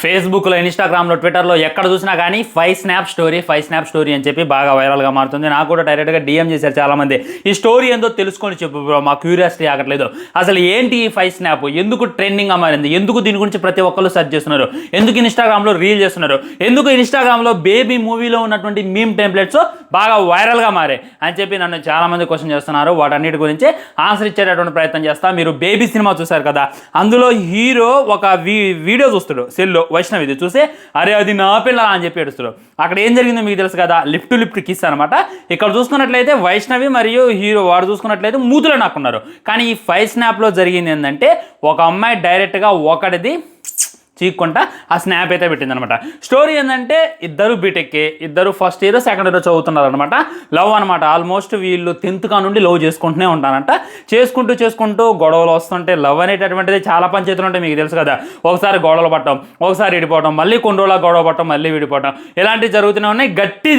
ఫేస్బుక్లో, ఇన్స్టాగ్రామ్లో, ట్విట్టర్లో ఎక్కడ చూసినా కానీ ఫైవ్ స్నాప్ స్టోరీ అని చెప్పి బాగా వైరల్గా మారుతుంది. నాకు కూడా డైరెక్ట్గా డిఎం చేశారు చాలామంది. ఈ స్టోరీ ఏందో తెలుసుకొని చెప్పు బ్రో, మా క్యూరియాసిటీ ఆగట్లేదు. అసలు ఏంటి ఈ ఫైవ్ స్నాప్, ఎందుకు ట్రెండింగ్గా మారింది, ఎందుకు దీని గురించి ప్రతి ఒక్కరు సెర్చ్ చేస్తున్నారు, ఎందుకు ఇన్స్టాగ్రామ్లో రీల్ చేస్తున్నారు, ఎందుకు ఇన్స్టాగ్రామ్లో బేబీ మూవీలో ఉన్నటువంటి మీమ్ టెంప్లెట్స్ బాగా వైరల్గా మారే అని చెప్పి నన్ను చాలామంది క్వశ్చన్ చేస్తున్నారు. వాటన్నిటి గురించి ఆన్సర్ ఇచ్చేటటువంటి ప్రయత్నం చేస్తా. మీరు బేబీ సినిమా చూశారు కదా, అందులో హీరో ఒక వీడియో చూస్తాడు సెల్లో, వైష్ణవిది చూసి అరే అది నా పిల్ల అని చెప్పి ఏడుస్తాడు. అక్కడ ఏం జరిగిందో మీకు తెలుసు కదా, లిఫ్ట్ కిస్ అనమాట. ఇక్కడ చూసుకున్నట్లయితే వైష్ణవి మరియు హీరో వాడు చూసుకున్నట్లయితే మూతులు నాకున్నారు. కానీ ఈ ఫైవ్ స్నాప్లో జరిగింది ఏంటంటే, ఒక అమ్మాయి డైరెక్ట్గా ఒకటిది చీక్కుంటా ఆ స్నాప్ అయితే పెట్టిందనమాట. స్టోరీ ఏంటంటే, ఇద్దరు బీటెక్కి, ఇద్దరు ఫస్ట్ ఇయర్ సెకండ్ ఇయర్ చదువుతున్నారు అనమాట. లవ్ అనమాట. ఆల్మోస్ట్ వీళ్ళు 10th కా నుండి లవ్ చేసుకుంటూనే ఉంటారంట. చేసుకుంటూ గొడవలు వస్తుంటే, లవ్ అనేటటువంటిది చాలా పంచాయతీలు ఉంటాయి మీకు తెలుసు కదా. ఒకసారి గొడవలు పట్టడం, ఒకసారి విడిపోవడం, మళ్ళీ కొన్ని రోజుల గొడవ పట్టడం, మళ్ళీ విడిపోవడం, ఇలాంటివి జరుగుతూనే ఉన్నాయి. గట్టి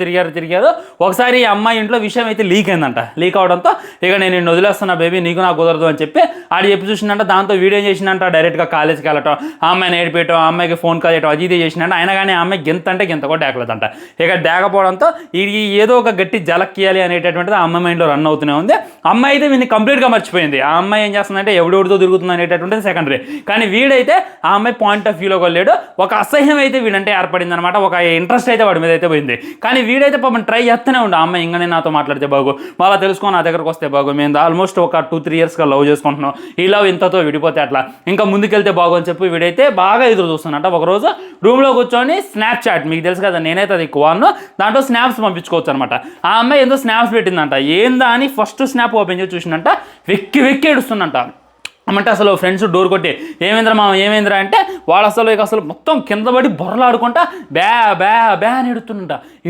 తిరిగారు. ఒకసారి ఈ అమ్మాయి ఇంట్లో విషయం అయితే లీక్ అయిందంట. లీక్ అవడంతో ఇక నేను నిన్ను వదిలేస్తున్నా బేబీ, నీకు నాకు కుదరదు అని చెప్పి ఆడు చెప్పి చూసిందంట. దాంతో వీడియో చేసిందంట, డైరెక్ట్గా కాలేజ్కి వెళ్ళటం, ఆ అమ్మాయిని ఏడిపేయటం, ఆ అమ్మాయికి ఫోన్ కాల్ చేయటం, అది ఇది చేసినట్టు. అయినా కానీ ఆ అమ్మాయి గింత కూడా డేకలేదంట. ఇక డేకపోవడంతో ఇది ఏదో ఒక గట్టి జలక్కియాలి అనేటటువంటిది ఆ అమ్మాయి మైండ్లో రన్ అవుతూనే ఉంది. అమ్మాయి అయితే వీడిని కంప్లీట్గా మర్చిపోయింది. ఆ అమ్మాయి ఏం చేస్తుందంటే ఎవడెవడితో తిరుగుతుంది అనేటటువంటిది సెకండరీ. కానీ వీడైతే ఆ అమ్మాయి పాయింట్ ఆఫ్ వ్యూలో వెళ్ళాడు. ఒక అసహ్యం అయితే వీడంటే ఏర్పడింది అనమాట. ఒక ఇంట్రెస్ట్ అయితే వాడి మీద అయితే పోయింది. కానీ వీడైతే పాపం ట్రై చేస్తూనే ఉండు. ఆ అమ్మాయి ఇంకనే నాతో మాట్లాడితే బాగు, మళ్ళీ తెలుసుకో నా దగ్గరకు వస్తే బాగు, మేము ఆల్మోస్ట్ ఒక 2-3 ఇయర్స్గా లవ్ చేసుకుంటున్నాం, ఈ లవ్ ఇంతతో విడిపోతే అట్లా, ఇంకా ముందుకెళ్తే బాగు అని చెప్పి వీడైతే బాగా ఎదురు చూస్తున్నట్ట. ఒకరోజు రూమ్లో కూర్చొని స్నాప్ చాట్, మీకు తెలుసు కదా నేనైతే అది ఎక్కువ దాంట్లో స్నాప్స్ పంపించుకోవచ్చు అనమాట. ఆ అమ్మాయి ఏదో స్నాప్స్ పెట్టిందంట. ఏందా అని ఫస్ట్ స్నాప్ ఓపెన్ చేసి చూసిందంట. వెక్కి ఏడుస్తుందంట. అంటే అసలు ఫ్రెండ్స్ డోర్ కొట్టి ఏమైందిరా అంటే, వాడు అసలు మొత్తం కింద పడి బొర్రలాడుకుంటా బ్యా అని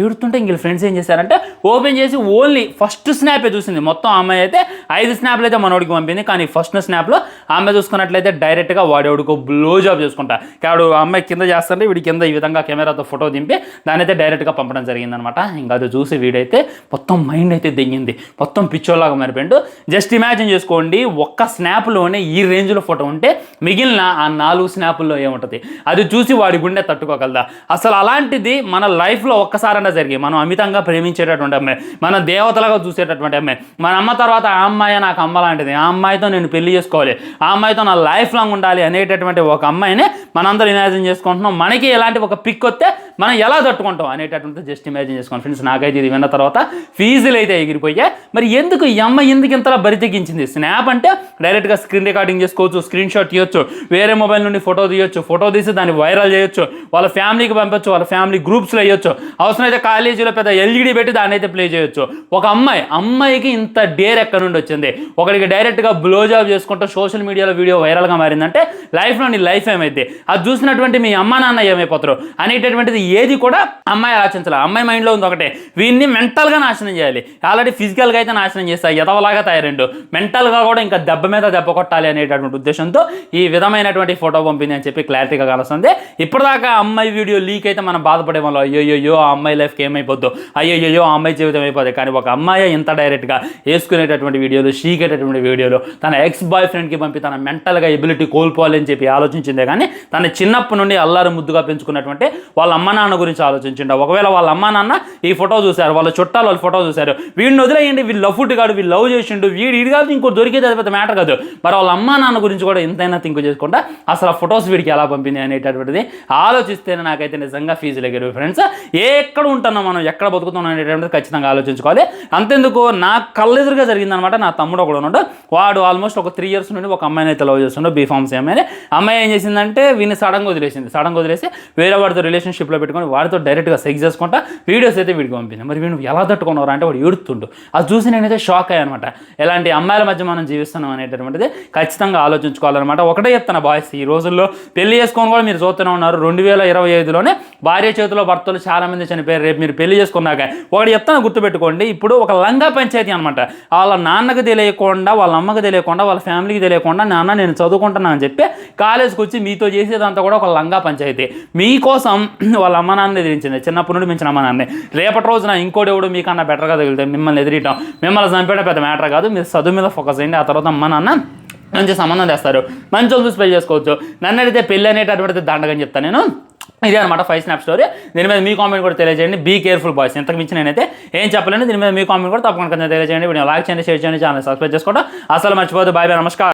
ఏడుతుంటే ఇంక ఫ్రెండ్స్ ఏం చేశారంటే, ఓపెన్ చేసి ఓన్లీ ఫస్ట్ స్నాపే చూసింది. మొత్తం అమ్మాయి అయితే 5 స్నాప్లు అయితే మనోడికి పంపింది. కానీ ఫస్ట్ స్నాప్లో అమ్మాయి చూసుకున్నట్లయితే డైరెక్ట్గా వాడేవాడికి బ్లో జాబ్ చేసుకుంటా వాడు అమ్మాయి కింద చేస్తుంటే వీడి కింద ఈ విధంగా కెమెరాతో ఫోటో దింపి దాని అయితే డైరెక్ట్గా పంపడం జరిగిందనమాట. ఇంకా అది చూసి వీడైతే మొత్తం మైండ్ అయితే దిగింది, మొత్తం పిచ్చోలాగా మారిపోయిండు. జస్ట్ ఇమాజిన్ చేసుకోండి, ఒక్క స్నాప్లోనే ఈ రేంజ్లో ఫోటో ఉంటే మిగిలిన ఆ 4 స్నాపుల్లో ఏముంటుంది? అది చూసి వాడి గుండె తట్టుకోగలదా? అసలు అలాంటిది మన లైఫ్లో ఒక్కసారైనా జరిగి, మనం అమితంగా ప్రేమించేటటువంటి అమ్మాయి, మన దేవతలుగా చూసేటటువంటి అమ్మాయి, మన అమ్మ తర్వాత ఆ అమ్మాయి నాకు అమ్మ లాంటిది, ఆ అమ్మాయితో నేను పెళ్లి చేసుకోవాలి, ఆ అమ్మాయితో నా లైఫ్ లాంగ్ ఉండాలి అనేటటువంటి ఒక అమ్మాయిని మనందరూ ఇమాజిన్ చేసుకుంటున్నాం. మనకి ఎలాంటి ఒక పిక్ వస్తే మనం ఎలా తట్టుకుంటాం అనేటటువంటి జస్ట్ ఇమాజిన్ చేసుకోండి ఫ్రెండ్స్. నాకైతే ఇది విన్న తర్వాత ఫీజులు అయితే ఎగిరిపోయాయి. మరి ఎందుకు ఈ అమ్మాయి ఎందుకు ఇంతలా బరి తెగించింది? స్నాప్ అంటే డైరెక్ట్గా స్క్రీన్ రికార్డింగ్ చేసుకోవచ్చు, స్క్రీన్ షాట్ తీయొచ్చు, వేరే మొబైల్ నుండి ఫోటో తీయొచ్చు, ఫోటో తీసి దాన్ని వైరల్ చేయొచ్చు, వాళ్ళ ఫ్యామిలీకి పంపొచ్చు, వాళ్ళ ఫ్యామిలీ గ్రూప్స్లో వేయొచ్చు, అవసరమైతే కాలేజీలో పెద్ద ఎల్ఈడి పెట్టి దాన్ని అయితే ప్లే చేయొచ్చు. ఒక అమ్మాయికి ఇంత డేర్ ఎక్కడి నుండి వచ్చింది? ఒకరికి డైరెక్ట్గా బ్లో జాబ్ చేసుకుంటూ సోషల్ మీడియాలో వీడియో వైరల్గా మారిందంటే లైఫ్లో నీ లైఫ్ ఏమైంది? అది చూసినటువంటి మీ అమ్మ నాన్న ఏమైపోతారు అనేటటువంటిది ఏది కూడా అమ్మాయి ఆలోచించాలి. అమ్మాయి మైండ్లో ఉంది ఒకటే, వీడిని మెంటల్గా నాశనం చేయాలి. ఆల్రెడీ ఫిజికల్గా అయితే నాశనం చేస్తాయి, ఎదవలాగా తయారైండు, మెంటల్గా కూడా ఇంకా దెబ్బ మీద దెబ్బ కొట్టాలి అనేటటువంటి ఉద్దేశంతో ఈ విధమైనటువంటి ఫోటో పంపింది అని చెప్పి క్లారిటీగా కలుస్తుంది. ఇప్పటిదాకా అమ్మాయి వీడియో లీక్ అయితే మనం బాధపడే వాళ్ళం, అయ్యో ఆ అమ్మాయి లైఫ్కి ఏమైపోద్దో, అయ్యో ఆ అమ్మాయి జీవితం అయిపోతుంది. కానీ ఒక అమ్మాయి ఇంత డైరెక్ట్గా వేసుకునేటటువంటి వీడియోలు, షీకేటటువంటి వీడియోలు తన ఎక్స్ బాయ్ ఫ్రెండ్కి పంపి తన మెంటల్గా ఎబిలిటీ కోల్పోవాలని చెప్పి ఆలోచించిందే కానీ తన చిన్నప్పటి నుండి అల్లారు ముద్దుగా పెంచుకున్నటువంటి వాళ్ళ అమ్మ నాన్న గురించి ఆలోచించిండ. ఒకవేళ వాళ్ళ అమ్మ నాన్న ఈ ఫోటో చూశారు, వాళ్ళ చుట్టాలు వాళ్ళ ఫోటో చూశారు, వీడిని వదిలేయండి, వీళ్ళు లవ్ ఫుడ్ కాదు, వీళ్ళు లవ్ చేసిండు, వీడి కాదు ఇంకో దొరికేది అది పెద్ద మ్యాటర్ కాదు, మరి వాళ్ళ అమ్మ నాన్న గురించి కూడా ఎంతైనా థింక్ చేసుకుంటా అసలు ఆ ఫొటోస్ వీడికి ఎలా పంపింది అనేటటువంటిది ఆలోచిస్తేనే నాకైతే నిజంగా ఫీజులు ఎగిరి ఫ్రెండ్స్. ఎక్కడ ఉంటున్నాం మనం, ఎక్కడ బతుకుతున్నాం అనేటటువంటిది ఖచ్చితంగా ఆలోచించుకోవాలి. అంతెందుకు నా కళ్ళెదురుగా జరిగిందనమాట. నా తమ్ముడు ఒకడు ఉన్నాడు, వాడు ఆల్మోస్ట్ ఒక 3 ఇయర్స్ నుండి ఒక అమ్మాయిని అయితే లవ్ చేస్తుండో, బీఫార్మసీ అమ్మాయి ఏం చేసిందంటే వీడిని సడన్గా వదిలేసి వేరే వాడితో రిలేషన్షిప్లో పెట్టుకొని వాడితో డైరెక్ట్గా సెక్స్ చేసుకుంటా వీడియోస్ అయితే వీడికి పంపింది. మరి వీడు ఎలా తట్టుకున్నారా అంటే వాడు ఏడుతుండు. అది చూసి నేనైతే షాక్ అయ్యాను అనమాట. ఎలాంటి అమ్మాయిల మధ్య మనం జీవిస్తున్నాం అనేటటువంటిది ఖచ్చితంగా ఆలోచించుకోవాలన్నమాట. ఒకటే చెప్తాను బాయ్స్, ఈ రోజుల్లో పెళ్లి చేసుకొని కూడా మీరు చూస్తూనే ఉన్నారు. 2025లోనే భార్య చేతిలో భర్తలు చాలామంది చనిపోయారు. రేపు మీరు పెళ్లి చేసుకున్నాక ఒకటి చెప్తాను గుర్తుపెట్టుకోండి, ఇప్పుడు ఒక లంగా పంచాయతీ అనమాట. వాళ్ళ నాన్నకు తెలియకుండా, వాళ్ళ అమ్మకు తెలియకుండా, వాళ్ళ ఫ్యామిలీకి తెలియకుండా నాన్న నేను చదువుకుంటున్నా అని చెప్పి కాలేజ్కి వచ్చి మీతో చేసేదంతా కూడా ఒక లంగా పంచాయతీ. మీకోసం వాళ్ళ అమ్మ నాన్న ఎదిరించింది, చిన్నప్పటి నుండి మించిన అమ్మ నాన్నే. రేపటి రోజున ఇంకోటి ఎవడు మీకన్నా బెటర్గా తగిలితే మిమ్మల్ని ఎదిరియటం, మిమ్మల్ని చంపేయడం పెద్ద మ్యాటర్ కాదు. మీరు చదువు మీద ఫోకస్ అయ్యండి. ఆ తర్వాత అమ్మ నాన్న మంచి సంబంధం తెస్తారు, మంచి చూసి పెళ్లి చేసుకోవచ్చు. నన్ను అడిగితే పెళ్ళి అనేటటువంటిది దండగని చెప్తాను నేను. ఇదే అనమాట 5 స్నాప్ స్టోరీ. దీని మీద మీ కామెంట్ కూడా తెలియజేయండి. బీ కేర్ఫుల్ బాయ్స్, ఇంతకు మించి నేనైతే ఏం చెప్పలేను. దీని మీద మీ కామెంట్ కూడా తప్పకుండా తెలియజేయండి. వీడియో లైక్ చేయండి, షేర్ చేయండి, ఛానల్ సబ్స్క్రైబ్ చేసుకోవడం అసలు మర్చిపోదు. బాయ్ బాయ్, నమస్కారం.